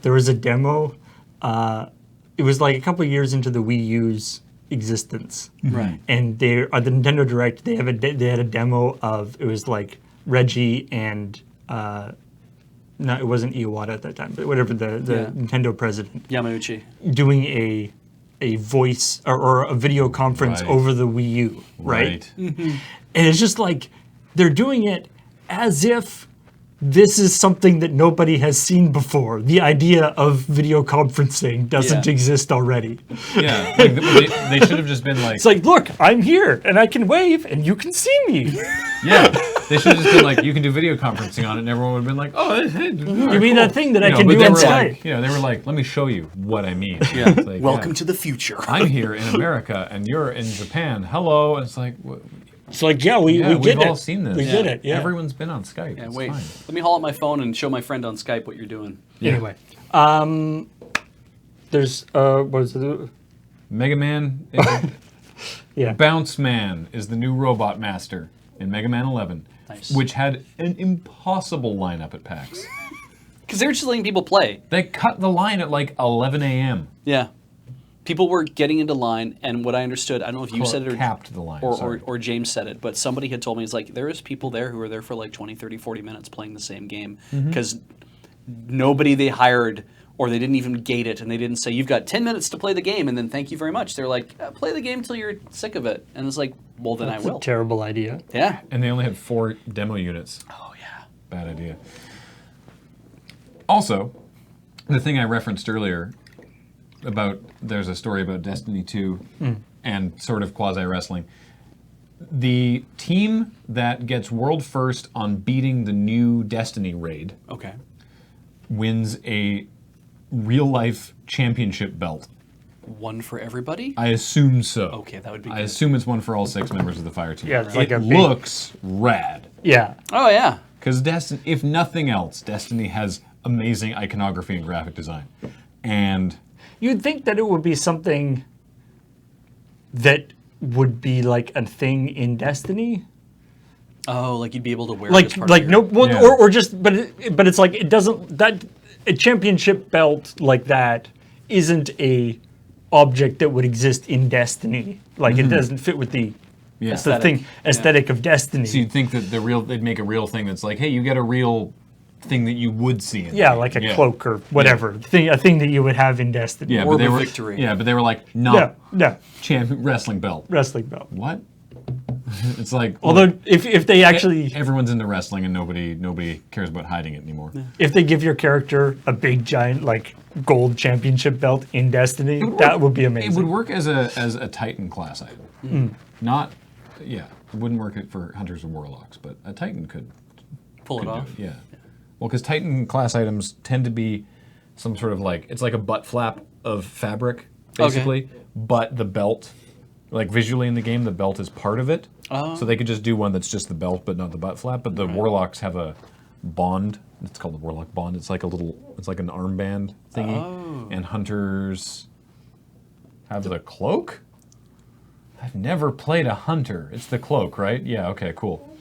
there was a demo, it was like a couple of years into the Wii U's existence. Right. And they at the Nintendo Direct, they had a demo of, it was like Reggie and no, it wasn't Iwata at that time, but whatever, the Nintendo president Yamauchi. doing a voice or a video conference Right. over the Wii U, right? And it's just like they're doing it as if this is something that nobody has seen before. The idea of video conferencing doesn't Yeah. exist already. Yeah, like, they should have just been like, It's like, look, I'm here and I can wave and you can see me. yeah, they should have just been like, you can do video conferencing on it, and everyone would have been like, oh, hey, You mean that thing that I can but do they on were Skype? like, they were like, let me show you what I mean. Yeah. It's like, Welcome yeah, to the future. I'm here in America and you're in Japan. Hello. And it's like, It's like, yeah, we yeah, did we've it. all seen this. We did it, yeah. Everyone's been on Skype. Yeah, it's wait. fine. Let me haul up my phone and show my friend on Skype what you're doing. Yeah. Anyway, there's, what is it? Mega Man, Yeah. Bounce Man is the new Robot Master in Mega Man 11, Nice. which had an impossible lineup at PAX. Because they were just letting people play. They cut the line at like 11 a.m. Yeah. People were getting into line, and what I understood, I don't know if you said it or capped the line. or James said it, but somebody had told me, it's like, there is people there who are there for like 20, 30, 40 minutes playing the same game because nobody they hired, or they didn't even gate it, and they didn't say, you've got 10 minutes to play the game, and then thank you very much. They're like, play the game till you're sick of it. And it's like, well, then That's I will. a terrible idea. Yeah. And they only had 4 demo units. Oh, yeah. Bad idea. Also, the thing I referenced earlier about there's a story about Destiny 2 and sort of quasi-wrestling. The team that gets world first on beating the new Destiny raid Okay. wins a real-life championship belt. One for everybody? I assume so. Okay, that would be I good. assume it's one for all 6 members of the fire team. Yeah, it's it like a big- looks rad. Yeah. Oh, yeah. Because Destiny, if nothing else, Destiny has amazing iconography and graphic design. And You'd think that it would be something that would be like a thing in Destiny. Oh, like you'd be able to wear it as part of your... no, well, Yeah. or just, but it's like it doesn't, that a championship belt like that isn't a object that would exist in Destiny. Like it doesn't fit with the Yeah. it's the thing aesthetic of Destiny. so you'd think that they'd make a real thing that's like, hey, you get a real thing that you would see in yeah, there. like a cloak or whatever a thing that you would have in Destiny. Yeah, Orb but they of were victory. Yeah, but they were like, no, no, wrestling belt. wrestling belt. What? It's like, Although look, if they actually everyone's into wrestling and nobody cares about hiding it anymore. if they give your character a big giant like gold championship belt in Destiny, that would be amazing. It would work as a Titan class item. Not, yeah, it wouldn't work for hunters or warlocks, but a Titan could Pull it do off. it, yeah. Well, because Titan class items tend to be some sort of like, it's like a butt flap of fabric, basically, but the belt, like visually in the game, the belt is part of it. Oh. So they could just do one that's just the belt, but not the butt flap. But the warlocks have a bond. It's called the warlock bond. It's like it's like an armband thingy. Oh. And hunters have the cloak? I've never played a hunter. It's the cloak, right? Yeah, okay, cool.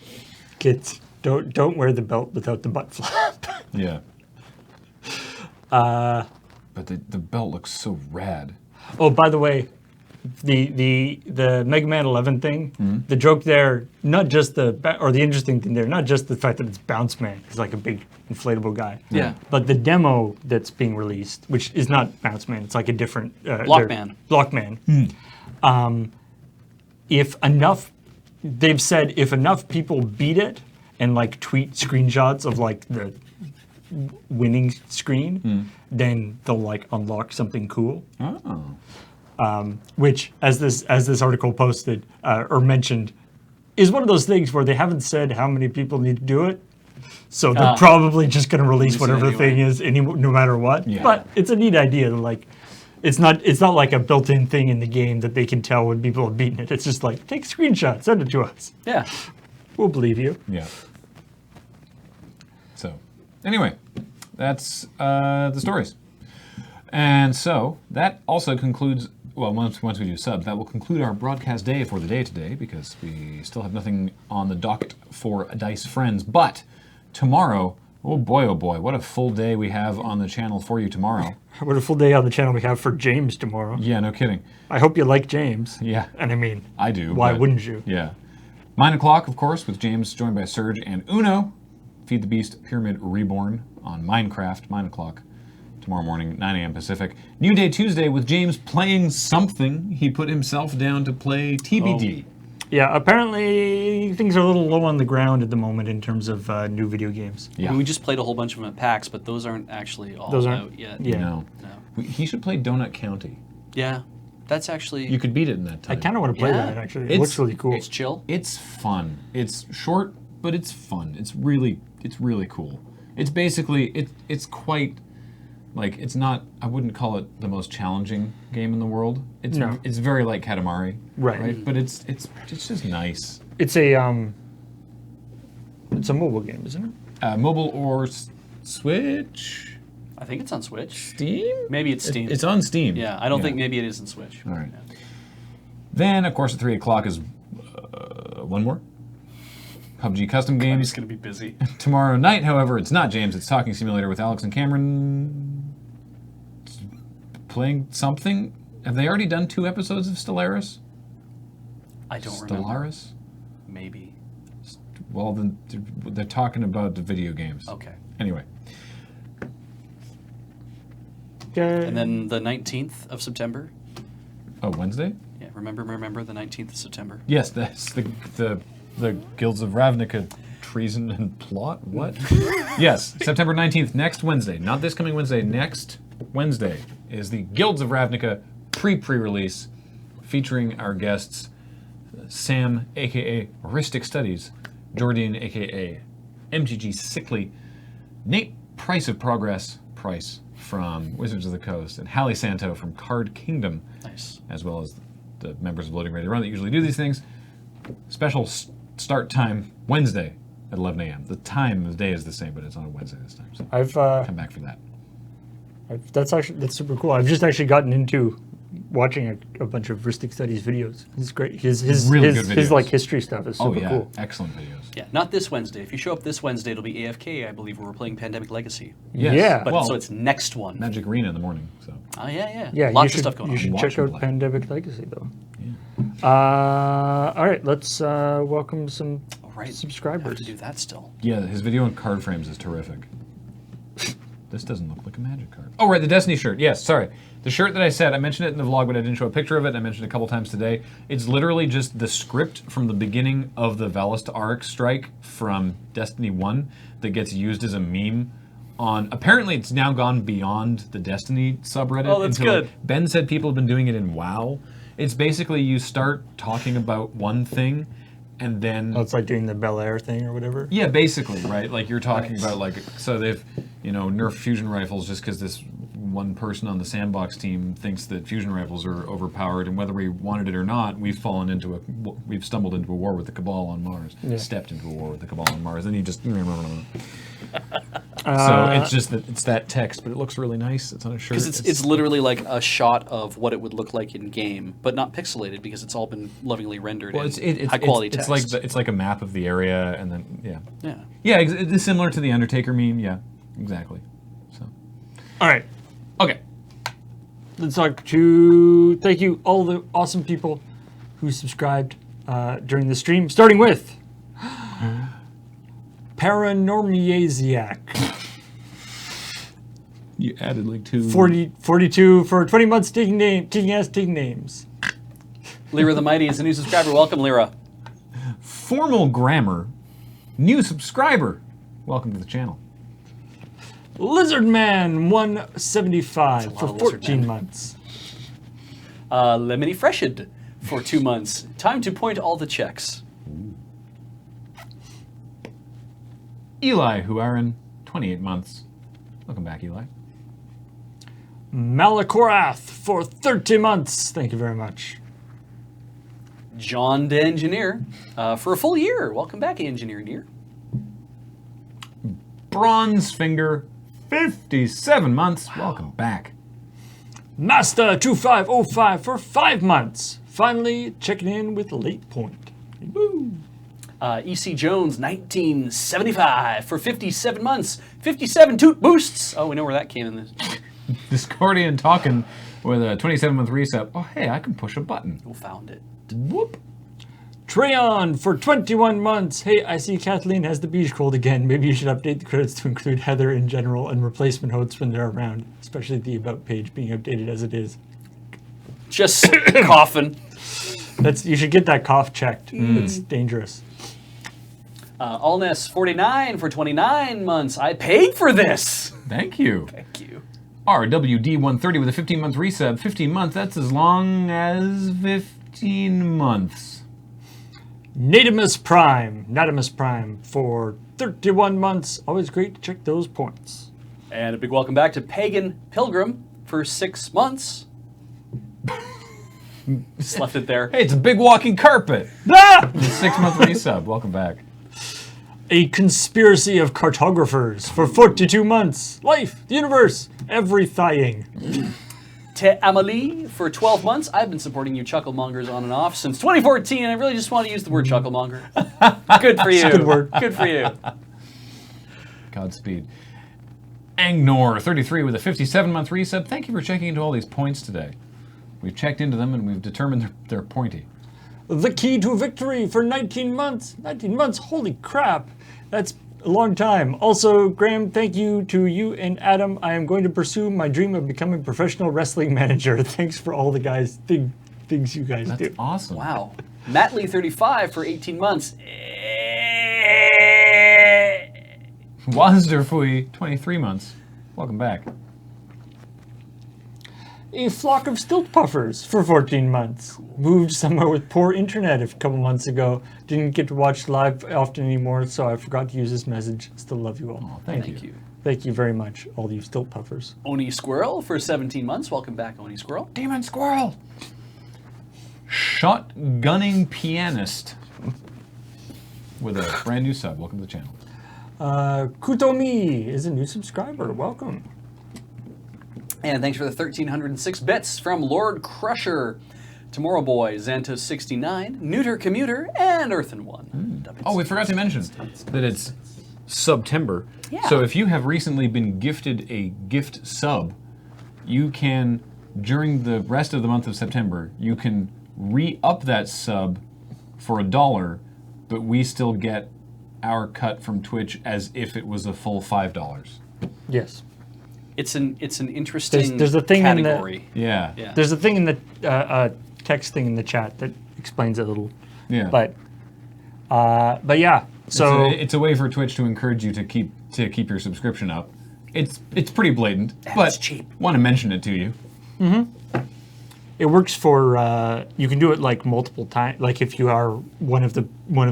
Kids, don't wear the belt without the butt flap. Yeah. But the belt looks so rad. Oh, by the way, the Mega Man 11 thing, the joke there, not just the interesting thing there, not just the fact that it's Bounce Man, he's like a big inflatable guy. Yeah. But the demo that's being released, which is not Bounce Man, it's like a different Blockman. Blockman. If enough they've said if enough people beat it and like tweet screenshots of like the winning screen, then they'll like unlock something cool. Oh. Which, as this article posted or mentioned, is one of those things where they haven't said how many people need to do it. So they're probably just going to release whatever the thing is, no matter what. Yeah. But it's a neat idea. Like, it's not like a built-in thing in the game that they can tell when people have beaten it. It's just like, take a screenshot, send it to us. Yeah. We'll believe you. Yeah. So, anyway, that's the stories. And so, that also concludes, well, once we do subs, that will conclude our broadcast day for the day today, because we still have nothing on the docket for Dice Friends. But tomorrow, oh boy, what a full day we have on the channel for you tomorrow. What a full day on the channel we have for James tomorrow. Yeah, no kidding. I hope you like James. Yeah. And I mean, I do. why but- wouldn't you? Yeah. 9 o'clock, of course, with James joined by Serge and Uno. Feed the Beast Pyramid Reborn on Minecraft, 9 o'clock tomorrow morning, 9 a.m. Pacific. New Day Tuesday with James playing something. He put himself down to play TBD. Yeah, apparently things are a little low on the ground at the moment in terms of new video games. Yeah. We just played a whole bunch of them at PAX, but those aren't actually all Those aren't- out yet. Yeah. No. He should play Donut County. Yeah. That's actually... You could beat it in that I time. kind of want to play Yeah. that, actually. It It's- looks really cool. It's chill. It's fun. It's short, but it's fun. It's really cool. It's basically it's quite like it's not. I wouldn't call it the most challenging game in the world. It's No. It's very like Katamari, Right. But it's just nice. It's a mobile game, isn't it? Mobile or Switch, I think it's on Switch. Steam. Maybe it's Steam. It's on Steam. Yeah, I don't think maybe it is in Switch. All right. Yeah. Then of course at 3 o'clock is one more PUBG custom games. He's going to be busy. Tomorrow night, however, it's not James. It's Talking Simulator with Alex and Cameron playing something. Have they already done 2 episodes of Stellaris? I don't remember. Stellaris? Maybe. Well, then they're talking about the video games. Okay. Anyway, Okay. And then the 19th of September. oh, Wednesday? Yeah, remember the 19th of September. Yes, that's the Guilds of Ravnica treason and plot. What? Yes, September 19th, next Wednesday. Not this coming Wednesday. Next Wednesday is the Guilds of Ravnica pre-release, featuring our guests Sam, aka Ristic Studies, Jordan, aka MGG Sickly, Nate Price of Progress, Price from Wizards of the Coast, and Hallie Santo from Card Kingdom, Nice. as well as the members of Loading Ready to Run that usually do these things. Special start time Wednesday at 11 a.m. The time of the day is the same, but it's on a Wednesday this time. So I've come back for that. that's super cool. I've just actually gotten into watching a bunch of Ristic Studies videos. It's great. His Really good his videos. like history stuff is super Oh yeah, cool. excellent videos. Yeah, not this Wednesday. If you show up this Wednesday, it'll be AFK, I believe, where we're playing Pandemic Legacy. Yes. Yeah. But well, so it's next one. Magic Arena in the morning. So Oh, yeah. Yeah, Lots you should, of stuff going you on. should Watch check and out play. Pandemic Legacy though. yeah. All right, let's welcome some Oh, right. I have subscribers. to do that still. Yeah, his video on card frames is terrific. This doesn't look like a Magic card. Oh, right, the Destiny shirt. Yes, sorry. The shirt that I said, I mentioned it in the vlog, but I didn't show a picture of it. I mentioned it a couple times today. It's literally just the script from the beginning of the Valista Arc strike from Destiny 1 that gets used as a meme on... Apparently, it's now gone beyond the Destiny subreddit. Oh, that's good. Ben said people have been doing it in WoW. It's basically you start talking about one thing, and then... Oh, it's like doing the Bel Air thing or whatever. Yeah, basically, right? Like you're talking Nice. about so they've, nerfed fusion rifles just because this one person on the sandbox team thinks that fusion rifles are overpowered, and whether we wanted it or not, we've stumbled into a war with the Cabal on Mars. Yeah. Stepped into a war with the Cabal on Mars, and you just... So it's just that it's that text, but it looks really nice. It's on a shirt. Because it's literally like a shot of what it would look like in game, but not pixelated because it's all been lovingly rendered well, in high quality text. It's like a map of the area, and then Yeah. yeah, it's similar to the Undertaker meme. Yeah, exactly. So All right, okay. let's talk to thank you all the awesome people who subscribed during the stream, starting with Paranormiasiac. You added like 42 for 20 months taking names. Lyra the Mighty is a new subscriber. Welcome, Lyra. Formal Grammar, new subscriber. Welcome to the channel. Lizard Man 175 That's a for lot of Lizard 14 Men. months. Lemony Freshed for 2 months. Time to point all the checks. Eli Huarin, 28 months. Welcome back, Eli. Malacorath for 30 months. Thank you very much. John the Engineer for a full year. Welcome back, Engineer Dear. Bronze Finger, 57 months. Welcome back. Master 2505 for 5 months. Finally checking in with Late Point. Woo. ecjones 1975 for 57 months. 57 toot boosts. Oh, we know where that came in this. Discordian Tokkan with a 27-month reset. Oh, hey, I can push a button. Who found it? Whoop. Traion for 21 months. Hey, I see Kathleen has the beach cold again. Maybe you should update the credits to include Heather in general and replacement hosts when they're around, especially the About page being updated as it is. Just coughing. You should get that cough checked. It's dangerous. Allness 49 for 29 months. I paid for this. Thank you. Thank you. RWD130 with a 15-month resub. 15 months, that's as long as 15 months. Natimus Prime for 31 months. Always great to check those points. And a big welcome back to Pagan Pilgrim for 6 months. Just left it there. Hey, it's a big walking carpet. Ah! 6-month resub. Welcome back. A Conspiracy of Cartographers for 42 months. Life, the universe, everything. Te Amelie for 12 months. I've been supporting you chucklemongers on and off since 2014, and I really just want to use the word chucklemonger. Good for you. Good word. Good for you. Godspeed. Angnor, 33 with a 57-month resub. Thank you for checking into all these points today. We've checked into them and we've determined they're pointy. The Key to Victory for 19 months. 19 months, holy crap. That's a long time. Also, Graham, thank you to you and Adam. I am going to pursue my dream of becoming a professional wrestling manager. Thanks for all the things you guys do. That's awesome. Wow. Matley 35 for 18 months. Wazderfui, 23 months. Welcome back. A Flock of Stilt Puffers for 14 months. Moved somewhere with poor internet a couple months ago. Didn't get to watch live often anymore, so I forgot to use this message. Still love you all. Oh, thank you. Thank you very much, all you Stilt Puffers. Onisquirrel for 17 months. Welcome back, Onisquirrel. Demon Squirrel. Shotgunning Pianist with a brand new sub. Welcome to the channel. Kutomi is a new subscriber. Welcome. And thanks for the 1,306 bits from Lord Crusher, Tomorrow Boy, Xantos 69, Neuter Commuter, and Earthen One. Oh, we forgot to mention that it's September. Yeah. So if you have recently been gifted a gift sub, you can, during the rest of the month of September, you can re-up that sub for $1, but we still get our cut from Twitch as if it was a full $5. Yes. It's an interesting There's a thing category. Yeah. Yeah. There's a thing in the text thing in the chat that explains it a little. Yeah. But yeah. So it's a way for Twitch to encourage you to keep your subscription up. It's pretty blatant, And but it's cheap. Want to mention it to you. it works for you can do it like multiple times. Like if you are one of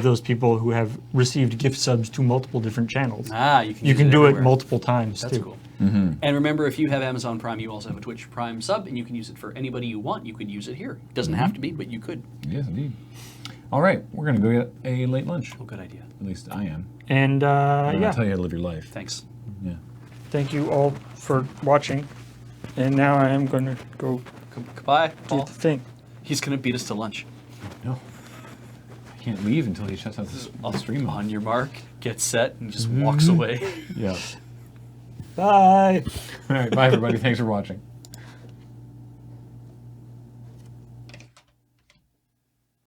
those people who have received gift subs to multiple different channels. You can do it everywhere. multiple times That's too. cool. And remember, if you have Amazon Prime, you also have a Twitch Prime sub, and you can use it for anybody you want. You could use it here. It doesn't have to be, but you could. Yes, indeed. All right, we're going to go get a late lunch. Oh, good idea. At least I am. And I'll yeah, tell you how to live your life. Thanks. Yeah. thank you all for watching. And now I am going to go Goodbye, do Paul. the thing. He's going to beat us to lunch. No. I can't leave until he shuts off the stream On your mark, get set, and just walks away. Yeah. Bye. All right, bye everybody. Thanks for watching.